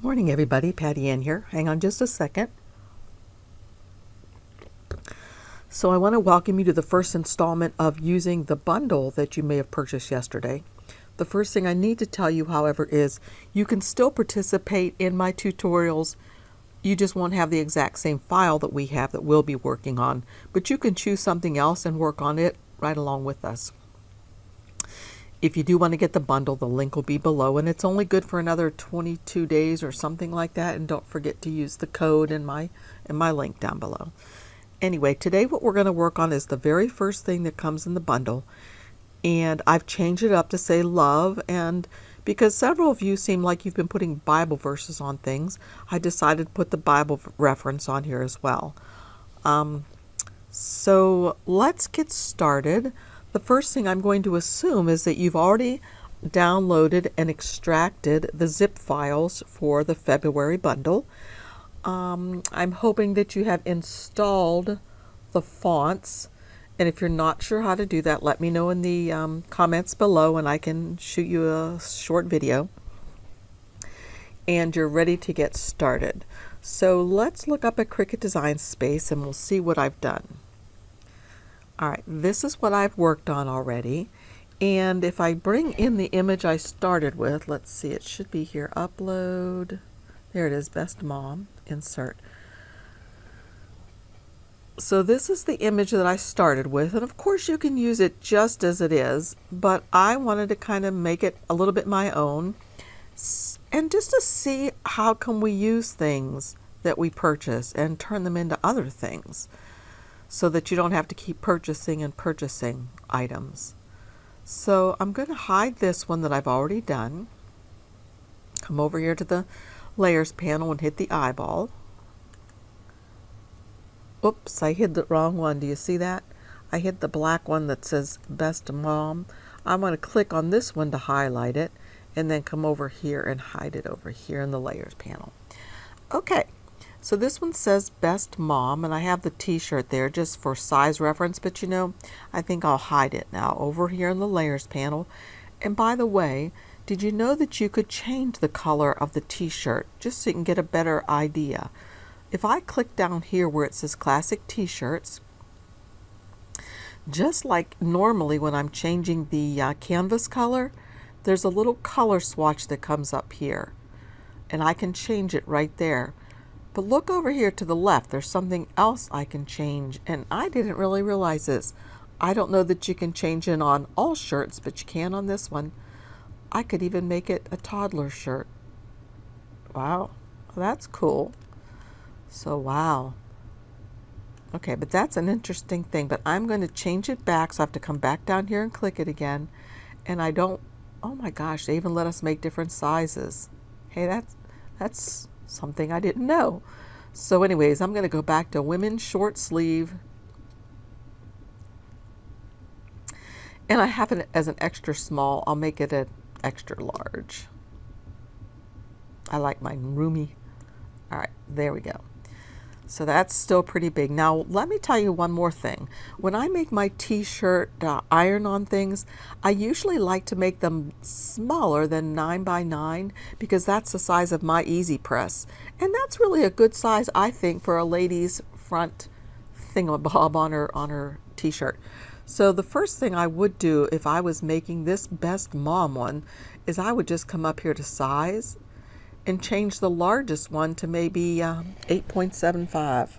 Morning everybody, Patty Ann here. Hang on just a second. So I want to welcome you to the first installment of using the bundle that you may have purchased yesterday. The first thing I need to tell you, however, is you can still participate in my tutorials. You just won't have the exact same file that we have that we'll be working on, but you can choose something else and work on it right along with us. If you do want to get the bundle, the link will be below, and it's only good for another 22 days or something like that. And don't forget to use the code in my link down below. Anyway, today what we're going to work on is the very first thing that comes in the bundle, and I've changed it up to say love. And because several of you seem like you've been putting Bible verses on things, I decided to put the Bible reference on here as well. So let's get started. The first thing I'm going to assume is that you've already downloaded and extracted the zip files for the February bundle. I'm hoping that you have installed the fonts, and if you're not sure how to do that, let me know in the comments below and I can shoot you a short video. And you're ready to get started. So let's look up at Cricut Design Space and we'll see what I've done. Alright, this is what I've worked on already, and if I bring in the image I started with, let's see, it should be here, upload, there it is, Best Mom, insert. So this is the image that I started with, and of course you can use it just as it is, but I wanted to kind of make it a little bit my own, and just to see how can we use things that we purchase and turn them into other things, so that you don't have to keep purchasing and purchasing items. So I'm going to hide this one that I've already done. Come over here to the layers panel and hit the eyeball. Oops, I hid the wrong one. Do you see that? I hit the black one that says Best Mom. I'm going to click on this one to highlight it and then come over here and hide it over here in the layers panel. Okay. So this one says Best Mom, and I have the t-shirt there just for size reference, but you know, I think I'll hide it now over here in the layers panel. And by the way, did you know that you could change the color of the t-shirt just so you can get a better idea? If I click down here where it says Classic T-shirts, just like normally when I'm changing the canvas color, there's a little color swatch that comes up here, and I can change it right there. But look over here to the left, there's something else I can change, and I didn't really realize this. I don't know that you can change it on all shirts, but you can on this one. I could even make it a toddler shirt. Wow, that's cool. So wow. Okay, but that's an interesting thing, but I'm going to change it back, so I have to come back down here and click it again. And I don't, oh my gosh, they even let us make different sizes. Hey, that's something I didn't know. So anyways, I'm going to go back to women's short sleeve, and I have it as an extra small. I'll make it an extra large. I like mine roomy. All right, there we go. So that's still pretty big. Now let me tell you one more thing. When I make my t-shirt iron-on things, I usually like to make them smaller than 9 by 9 because that's the size of my EasyPress. And that's really a good size, I think, for a lady's front thingamabob on her t-shirt. So the first thing I would do if I was making this Best Mom one is I would just come up here to size and change the largest one to maybe 8.75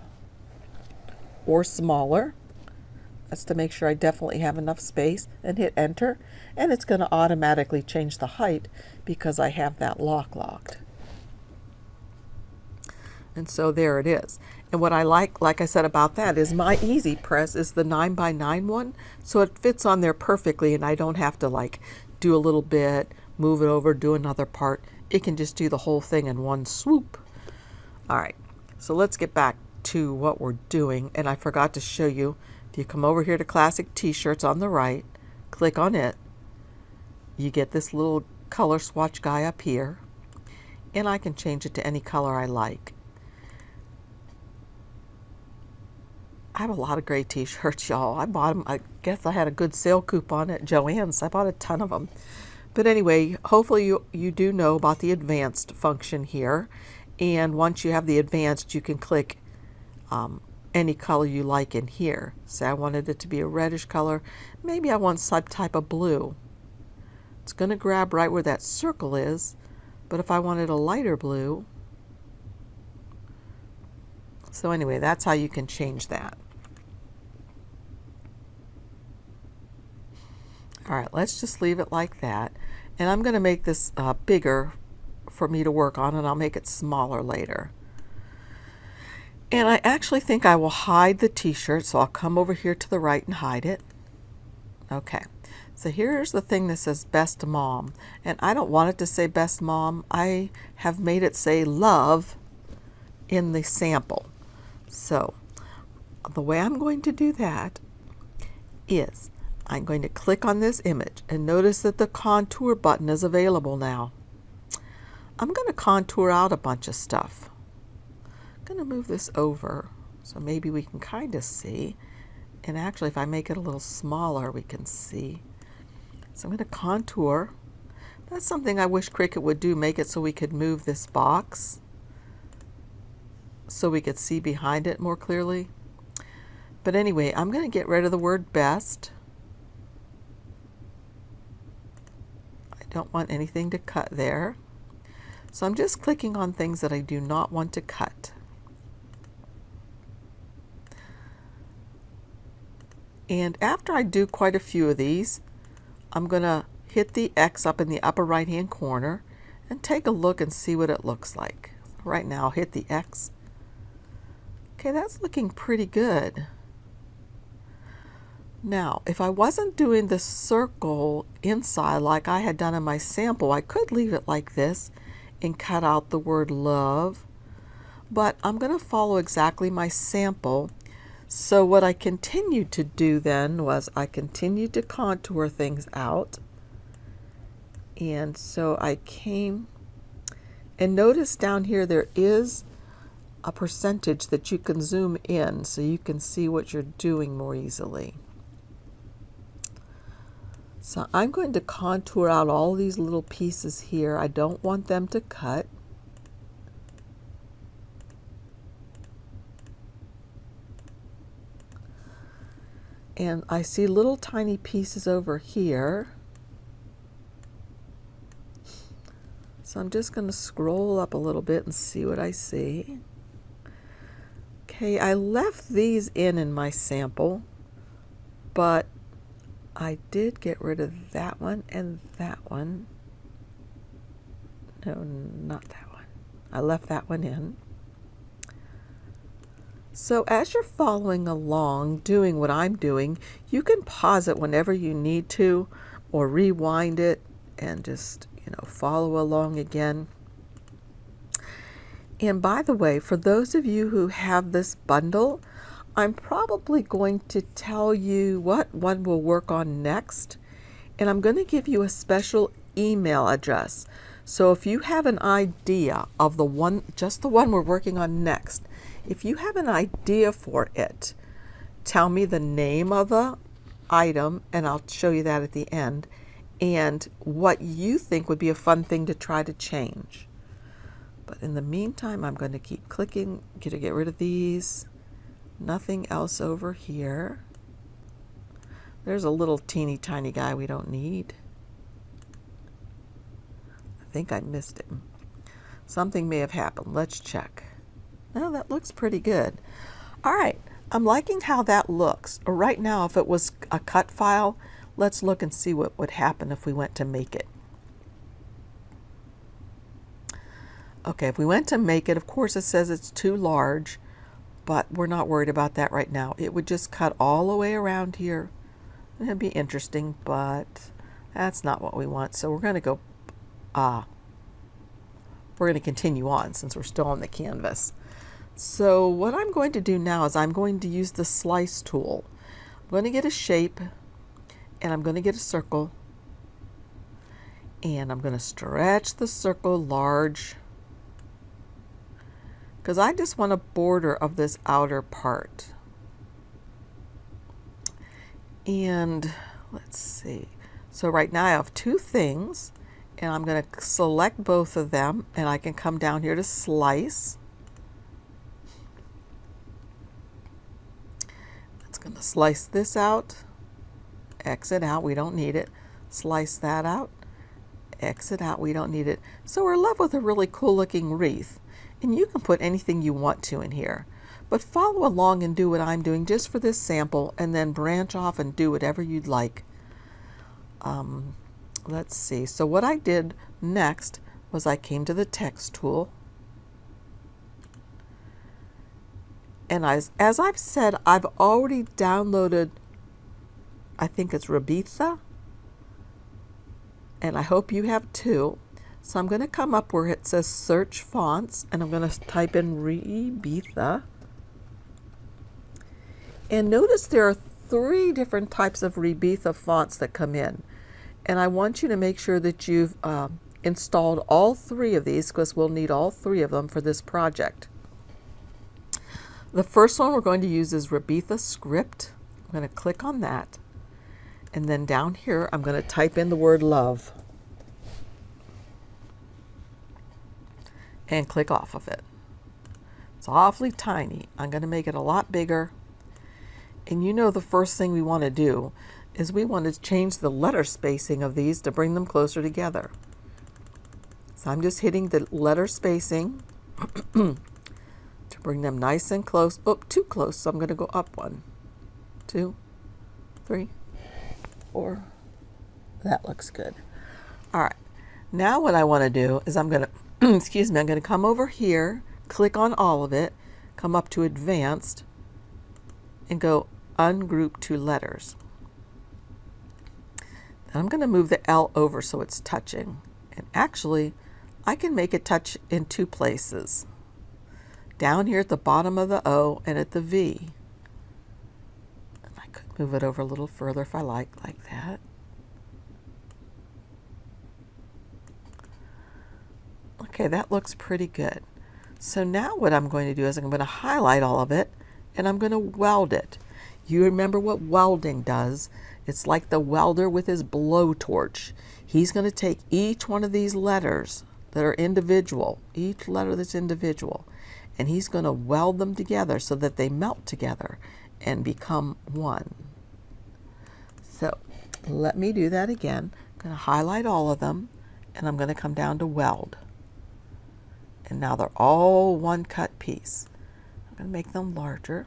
or smaller. That's to make sure I definitely have enough space, and hit enter, and it's going to automatically change the height because I have that locked. And so there it is. And what I like I said about that is my EasyPress is the 9 by 9 one, so it fits on there perfectly, and I don't have to like do a little bit, move it over, do another part. It can just do the whole thing in one swoop. All right, so let's get back to what we're doing. And I forgot to show you, if you come over here to Classic T-shirts on the right, click on it, you get this little color swatch guy up here, and I can change it to any color I like. I have a lot of gray t-shirts, y'all. I bought them, I guess I had a good sale coupon at Joann's. I bought a ton of them. But anyway, hopefully you do know about the advanced function here. And once you have the advanced, you can click any color you like in here. Say I wanted it to be a reddish color. Maybe I want some type of blue. It's going to grab right where that circle is. But if I wanted a lighter blue, so anyway, that's how you can change that. All right, let's just leave it like that. And I'm going to make this bigger for me to work on, and I'll make it smaller later. And I actually think I will hide the t-shirt, so I'll come over here to the right and hide it. Okay, so here's the thing that says Best Mom. And I don't want it to say Best Mom. I have made it say Love in the sample. So the way I'm going to do that is I'm going to click on this image and notice that the contour button is available now. I'm going to contour out a bunch of stuff. I'm going to move this over so maybe we can kind of see. And actually, if I make it a little smaller, we can see. So I'm going to contour. That's something I wish Cricut would do, make it so we could move this box so we could see behind it more clearly. But anyway, I'm going to get rid of the word best. I don't want anything to cut there. So I'm just clicking on things that I do not want to cut. And after I do quite a few of these, I'm going to hit the X up in the upper right hand corner and take a look and see what it looks like. Right now I'll hit the X. Okay, that's looking pretty good. Now, if I wasn't doing the circle inside like I had done in my sample, I could leave it like this and cut out the word love. But I'm going to follow exactly my sample. So what I continued to do then was I continued to contour things out. And so I came and notice down here there is a percentage that you can zoom in so you can see what you're doing more easily. So I'm going to contour out all these little pieces here. I don't want them to cut. And I see little tiny pieces over here. So I'm just going to scroll up a little bit and see what I see. Okay, I left these in my sample, but I did get rid of that one and that one. No, not that one. I left that one in. So as you're following along, doing what I'm doing, you can pause it whenever you need to, or rewind it and just, follow along again. And by the way, for those of you who have this bundle, I'm probably going to tell you what one will work on next. And I'm going to give you a special email address. So if you have an idea of the one, just the one we're working on next, if you have an idea for it, tell me the name of the item, and I'll show you that at the end, and what you think would be a fun thing to try to change. But in the meantime, I'm going to keep clicking to get rid of these. Nothing else over here. There's a little teeny tiny guy we don't need. I think I missed him. Something may have happened. Let's check. No, that looks pretty good. All right, I'm liking how that looks. Right now, if it was a cut file, let's look and see what would happen if we went to make it. Okay, if we went to make it, of course it says it's too large, but we're not worried about that right now. It would just cut all the way around here. It'd be interesting, but that's not what we want. So we're going to go, we're going to continue on since we're still on the canvas. So what I'm going to do now is I'm going to use the slice tool. I'm going to get a shape, and I'm going to get a circle, and I'm going to stretch the circle large because I just want a border of this outer part. And let's see, So right now I have two things, and I'm going to select both of them, and I can come down here to slice. It's going to slice this out, exit out, we don't need it. Slice that out, exit out, we don't need it. So we're left with a really cool looking wreath. And you can put anything you want to in here. But follow along and do what I'm doing just for this sample, and then branch off and do whatever you'd like. Let's see. So what I did next was I came to the text tool. And as I've said, I've already downloaded, I think it's wreath, and I hope you have too. So I'm going to come up where it says search fonts, and I'm going to type in wreath. And notice there are 3 different types of wreath fonts that come in. And I want you to make sure that you've installed all 3 of these, because we'll need all 3 of them for this project. The first one we're going to use is wreath script. I'm going to click on that. And then down here, I'm going to type in the word love. And click off of it. It's awfully tiny. I'm going to make it a lot bigger. And you know the first thing we want to do is we want to change the letter spacing of these to bring them closer together. So I'm just hitting the letter spacing to bring them nice and close. Oh, too close, so I'm going to go up 1, 2, 3, 4. That looks good. All right. Now what I want to do is I'm going to, excuse me, I'm going to come over here, click on all of it, come up to advanced, and go ungroup 2 letters. Then I'm going to move the L over so it's touching. And actually, I can make it touch in 2 places. Down here at the bottom of the O and at the V. And I could move it over a little further if I like that. Okay, that looks pretty good. So now what I'm going to do is I'm going to highlight all of it, and I'm going to weld it. You remember what welding does. It's like the welder with his blowtorch. He's going to take each one of these letters that are individual, each letter that's individual, and he's going to weld them together so that they melt together and become one. So let me do that again. I'm going to highlight all of them, and I'm going to come down to weld. And now they're all one cut piece. I'm going to make them larger.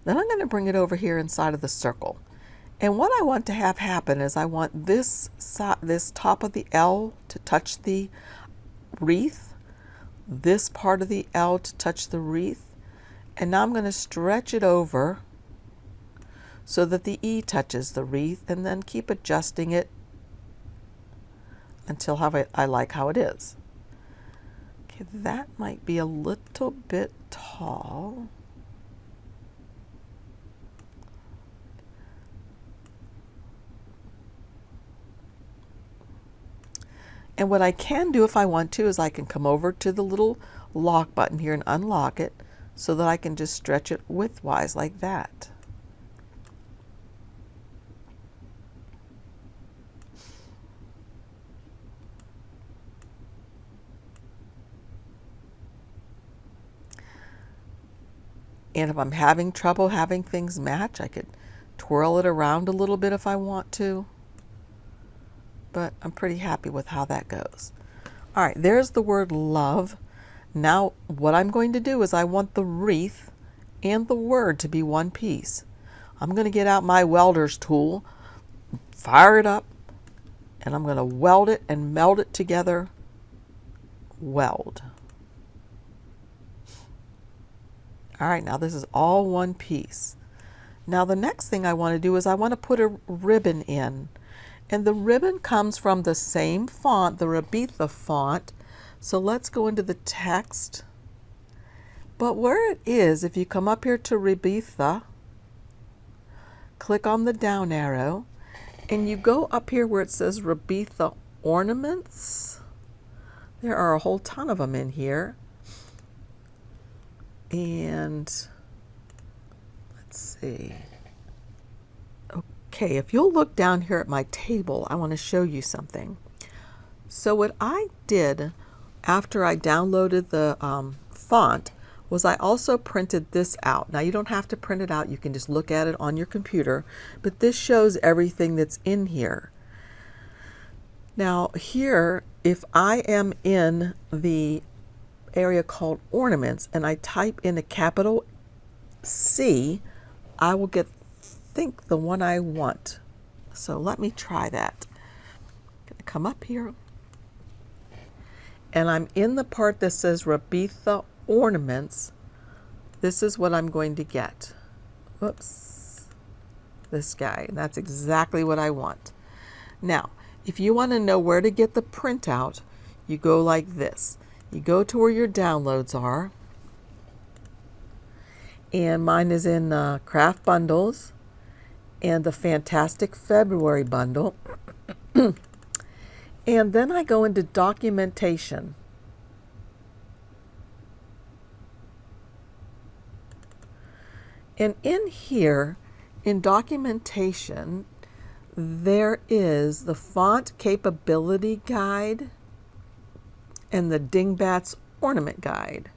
Then I'm going to bring it over here inside of the circle. And what I want to have happen is I want this top of the L to touch the wreath, this part of the L to touch the wreath, and now I'm going to stretch it over so that the E touches the wreath, and then keep adjusting it until I like how it is. Okay, that might be a little bit tall. And what I can do if I want to is I can come over to the little lock button here and unlock it so that I can just stretch it widthwise like that. And if I'm having trouble having things match, I could twirl it around a little bit if I want to. But I'm pretty happy with how that goes. All right, there's the word love. Now what I'm going to do is I want the wreath and the word to be one piece. I'm going to get out my welder's tool, fire it up, and I'm going to weld it and meld it together. Weld. All right, now this is all one piece. Now the next thing I want to do is I want to put a ribbon in. And the ribbon comes from the same font, the wreath font. So let's go into the text. But where it is, if you come up here to wreath, click on the down arrow, and you go up here where it says wreath ornaments. There are a whole ton of them in here. And let's see. Okay, if you'll look down here at my table, I want to show you something. So what I did after I downloaded the font was I also printed this out. Now you don't have to print it out, you can just look at it on your computer, but this shows everything that's in here. Now here, if I am in the area called ornaments and I type in a capital C, I will get, think, the one I want. So let me try that. I'm going to come up here and I'm in the part that says wreath ornaments. This is what I'm going to get. Whoops. This guy. And that's exactly what I want. Now, if you want to know where to get the printout, you go like this. You go to where your downloads are. And mine is in CraftBundles and the Fantastic February bundle. And then I go into documentation. And in here, in documentation, there is the font capability guide and the Dingbats ornament guide.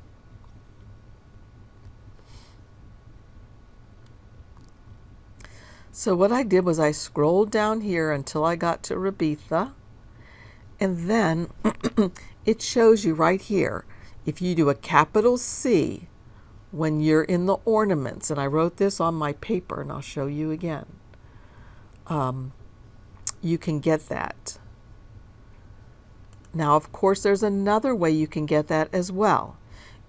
So what I did was I scrolled down here until I got to wreath, and then it shows you right here, if you do a capital C when you're in the ornaments, and I wrote this on my paper and I'll show you again, you can get that. Now, of course, there's another way you can get that as well.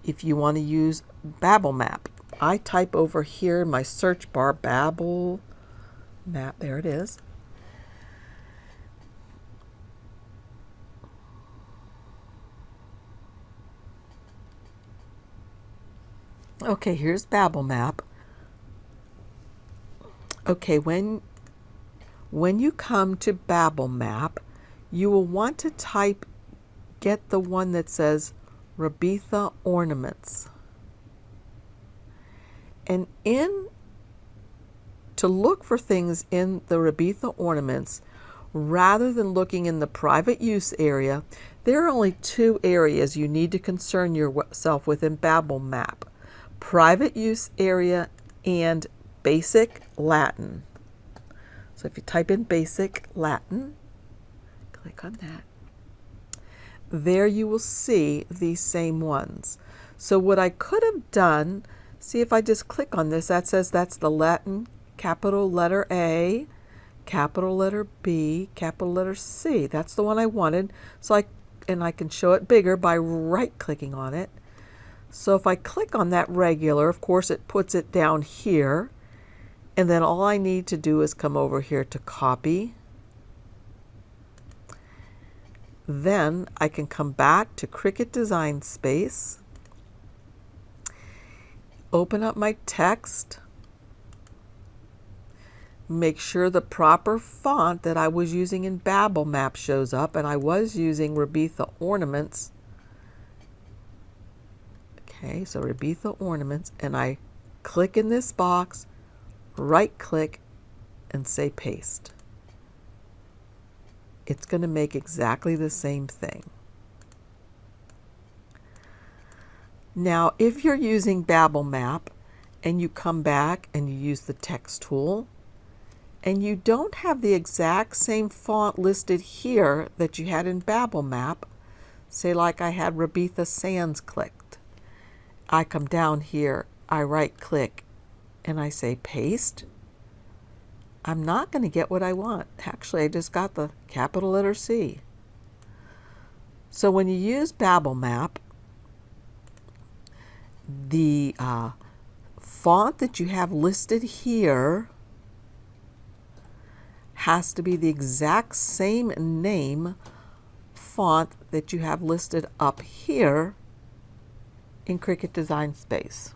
If you want to use BabelMap, I type over here in my search bar, BabelMap, there it is. Okay, here's BabelMap. Okay, when you come to BabelMap, you will want to get the one that says wreath ornaments. And to look for things in the wreath ornaments, rather than looking in the private use area, there are only two areas you need to concern yourself with in BabelMap: private use area and basic Latin. So if you type in basic Latin, click on that, there you will see these same ones. So what I could have done, see if I just click on this, that says that's the Latin capital letter A, capital letter B, capital letter C. That's the one I wanted. So I can show it bigger by right clicking on it. So if I click on that regular, of course it puts it down here, and then all I need to do is come over here to copy. Then I can come back to Cricut Design Space, open up my text, make sure the proper font that I was using in BabelMap shows up, and I was using wreath ornaments. Okay, so wreath ornaments, and I click in this box, right click, and say paste. It's going to make exactly the same thing. Now, if you're using BabelMap and you come back and you use the text tool, and you don't have the exact same font listed here that you had in BabelMap, say like I had Wreath Sans clicked, I come down here, I right click, and I say paste. I'm not going to get what I want. Actually, I just got the capital letter C. So when you use BabelMap, the font that you have listed here has to be the exact same name font that you have listed up here in Cricut Design Space.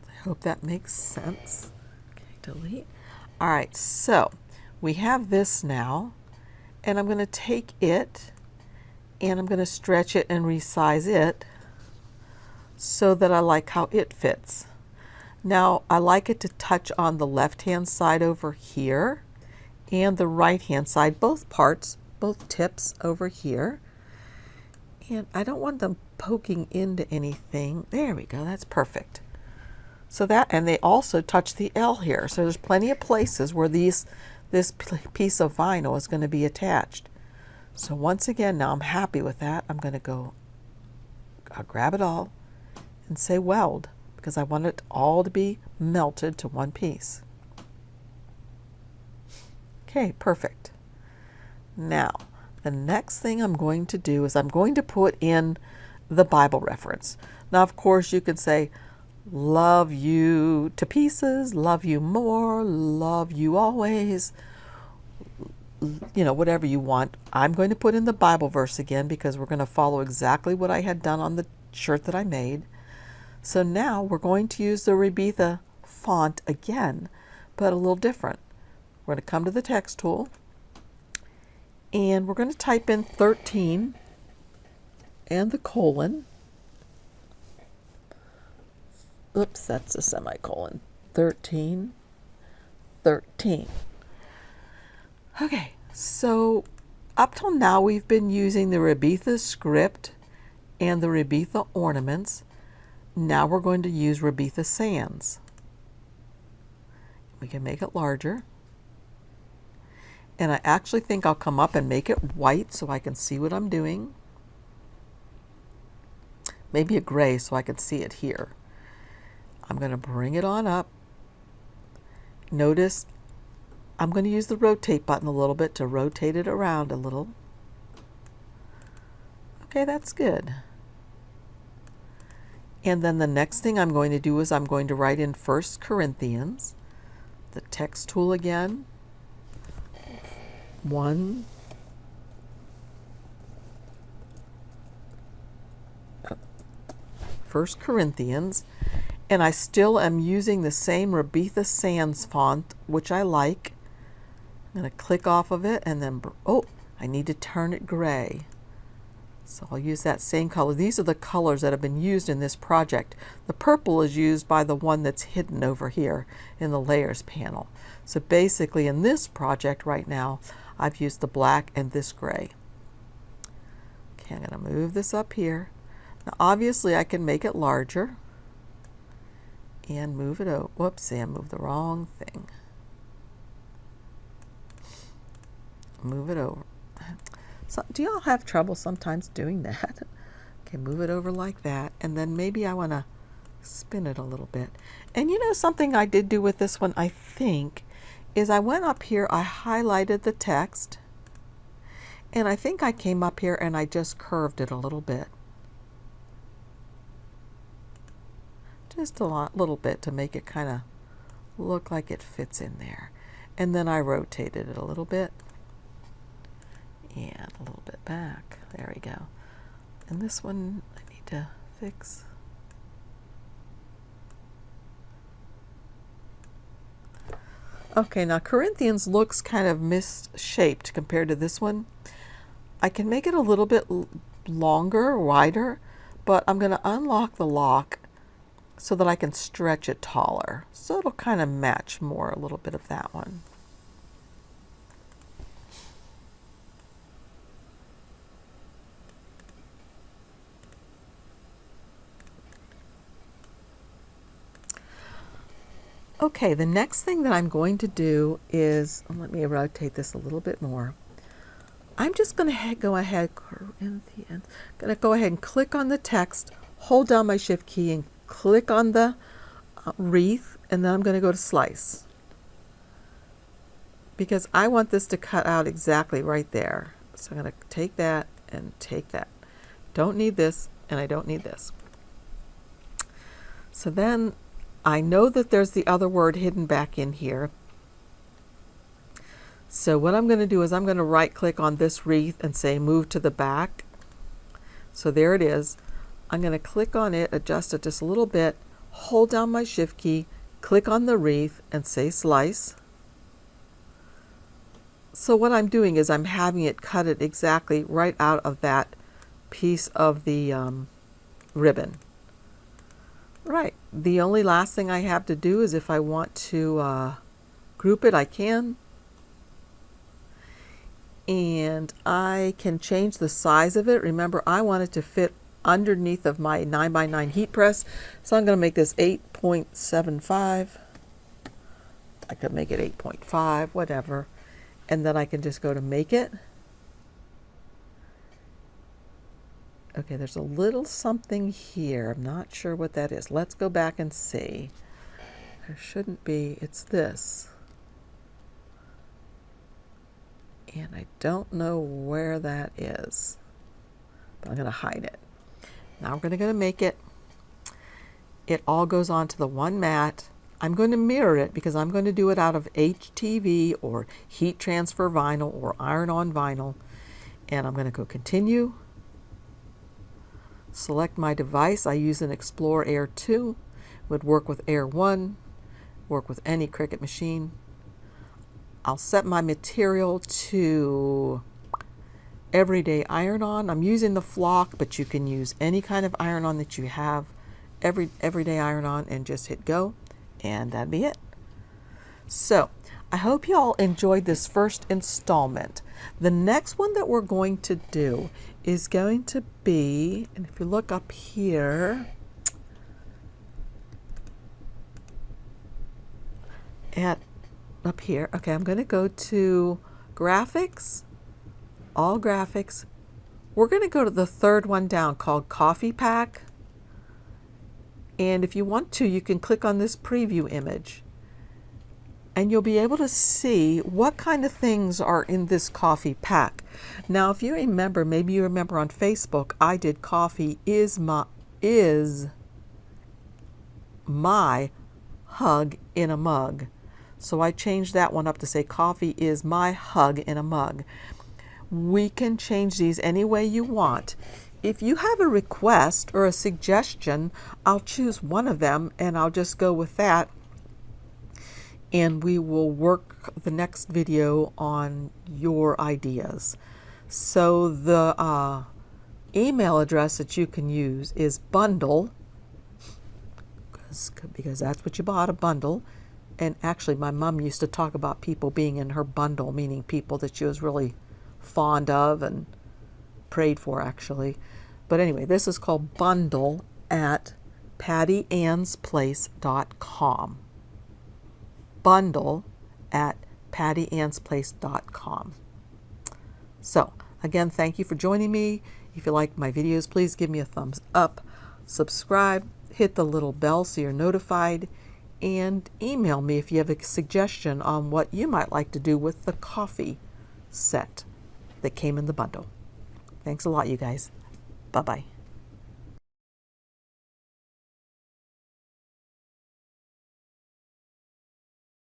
I hope that makes sense. Okay, delete. All right, so we have this now, and I'm going to take it and I'm going to stretch it and resize it so that I like how it fits. Now I like it to touch on the left hand side over here and the right hand side, both parts, both tips over here. And I don't want them poking into anything. There we go, that's perfect. So that, and they also touch the L here. So there's plenty of places where this piece of vinyl is going to be attached. So once again, now I'm happy with that. I'm going to go, I'll grab it all and say weld, because I want it all to be melted to one piece. Okay, perfect. Now, the next thing I'm going to do is I'm going to put in the Bible reference. Now, of course, you could say, love you to pieces, love you more, love you always, you know, whatever you want. I'm going to put in the Bible verse again because we're going to follow exactly what I had done on the shirt that I made. So now we're going to use the Rebetha font again, but a little different. We're going to come to the text tool and we're going to type in 13 and the colon. Oops, that's a semicolon. 13, 13. Okay, so up till now we've been using the Rebetha script and the Rebetha ornaments. Now we're going to use Rebetha Sans. We can make it larger. And I actually think I'll come up and make it white so I can see what I'm doing. Maybe a gray so I can see it here. I'm going to bring it on up. Notice I'm going to use the rotate button a little bit to rotate it around a little. Okay, that's good. And then the next thing I'm going to do is I'm going to write in 1 Corinthians, the text tool again, 1, First Corinthians, and I still am using the same Rebetha Sans font, which I like. I'm going to click off of it and then, oh, I need to turn it gray. So I'll use that same color. These are the colors that have been used in this project. The purple is used by the one that's hidden over here in the layers panel. So basically in this project right now, I've used the black and this gray. Okay, I'm going to move this up here. Now obviously I can make it larger and move it over. Whoopsie, I moved the wrong thing. Move it over. So, do y'all have trouble sometimes doing that? Okay, move it over like that. And then maybe I want to spin it a little bit. And you know something I did do with this one, I think, is I went up here, I highlighted the text, and I think I came up here and I just curved it a little bit. Just a little bit to make it kind of look like it fits in there. And then I rotated it a little bit. And a little bit back. There we go. And this one I need to fix. Okay, now Corinthians looks kind of misshaped compared to this one. I can make it a little bit longer, wider, but I'm going to unlock the lock so that I can stretch it taller. So it'll kind of match more a little bit of that one. Okay, the next thing that I'm going to do is, let me rotate this a little bit more. I'm just going to go ahead and click on the text, hold down my shift key and click on the wreath, and then I'm going to go to slice. Because I want this to cut out exactly right there. So I'm going to take that and take that. Don't need this, and I don't need this. So then I know that there's the other word hidden back in here. So what I'm going to do is I'm going to right click on this wreath and say move to the back. So there it is. I'm going to click on it, adjust it just a little bit, hold down my shift key, click on the wreath and say slice. So what I'm doing is I'm having it cut it exactly right out of that piece of the ribbon. Right, The only last thing I have to do is if I want to group it, I can. And I can change the size of it. Remember, I want it to fit underneath of my 9x9 heat press. So I'm going to make this 8.75. I could make it 8.5, whatever. And then I can just go to make it. Okay, there's a little something here. I'm not sure what that is. Let's go back and see. There shouldn't be. It's this. And I don't know where that is. But I'm going to hide it. Now we're going to make it. It all goes onto the one mat. I'm going to mirror it because I'm going to do it out of HTV or heat transfer vinyl or iron-on vinyl. And I'm going to go continue. Select my device. I use an Explorer Air 2. Would work with Air 1. Work with any Cricut machine. I'll set my material to everyday iron-on. I'm using the flock, but you can use any kind of iron-on that you have. Everyday iron-on, and just hit go. And that'd be it. So I hope you all enjoyed this first installment. The next one that we're going to do is going to be, and if you look up here, okay, I'm going to go to graphics, all graphics. We're going to go to the third one down called Coffee Pack. And if you want to, you can click on this preview image and you'll be able to see what kind of things are in this coffee pack. Now, if you remember, maybe you remember on Facebook, I did coffee is my hug in a mug. So I changed that one up to say coffee is my hug in a mug. We can change these any way you want. If you have a request or a suggestion, I'll choose one of them and I'll just go with that. And we will work the next video on your ideas. So the email address that you can use is bundle, because that's what you bought, a bundle. And actually my mom used to talk about people being in her bundle, meaning people that she was really fond of and prayed for, actually. But anyway, this is called bundle at PattyAnnesPlace.com. Bundle at PattyAnnesPlace.com. So again, thank you for joining me. If you like my videos, please give me a thumbs up, subscribe, hit the little bell so you're notified, and email me if you have a suggestion on what you might like to do with the coffee set that came in the bundle. Thanks a lot, you guys. Bye-bye.